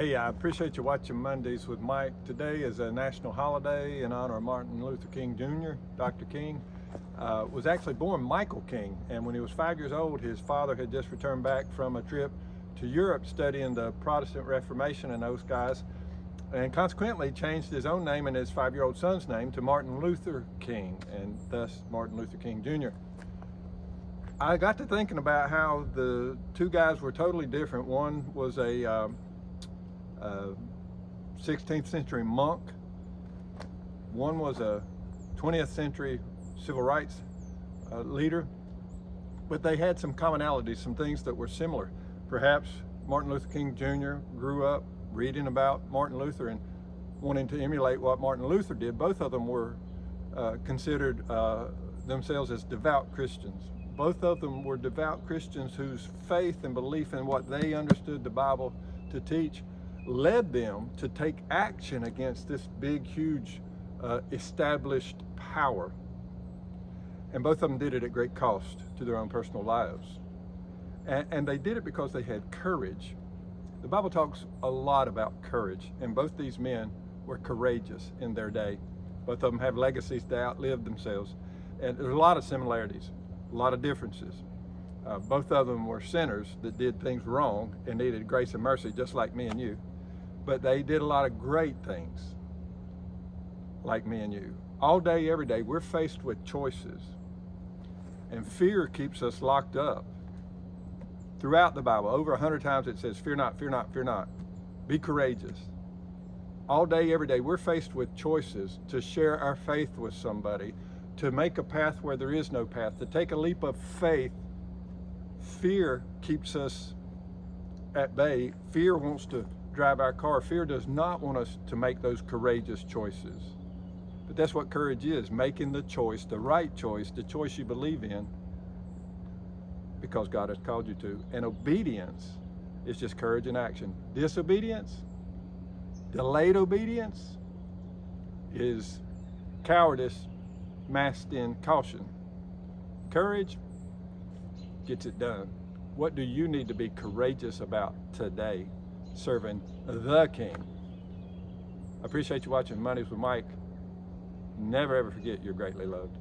Hey, I appreciate you watching Mondays with Mike. Today is a national holiday in honor of Martin Luther King Jr. Dr. King was actually born Michael King, and when he was 5 years old, his father had just returned back from a trip to Europe studying the Protestant Reformation and those guys, and consequently changed his own name and his 5-year-old son's name to Martin Luther King, and thus Martin Luther King Jr. I got to thinking about how the two guys were totally different. One was a 16th century monk. One was a 20th century civil rights leader, but they had some commonalities, some things that were similar. Perhaps Martin Luther King Jr. grew up reading about Martin Luther and wanting to emulate what Martin Luther did. Both of them were considered themselves as devout Christians. Both of them were devout Christians whose faith and belief in what they understood the Bible to teach led them to take action against this big, huge, established power. And both of them did it at great cost to their own personal lives. And they did it because they had courage. The Bible talks a lot about courage, and both these men were courageous in their day. Both of them have legacies to outlive themselves. And there's a lot of similarities, a lot of differences. Both of them were sinners that did things wrong and needed grace and mercy, just like me and you. But they did a lot of great things, like me and you. All day, every day, we're faced with choices. And fear keeps us locked up. Throughout the Bible, over 100 times it says, fear not, fear not, fear not. Be courageous. All day, every day, we're faced with choices to share our faith with somebody, to make a path where there is no path, to take a leap of faith. Fear keeps us at bay. Fear wants to drive our car. Fear does not want us to make those courageous choices. But that's what courage is, making the choice, the right choice, the choice you believe in because God has called you to. And obedience is just courage in action. Disobedience, delayed obedience is cowardice masked in caution. Courage gets it done. What do you need to be courageous about today, serving the King? I appreciate you watching Mondays with Mike. Never ever forget you're greatly loved.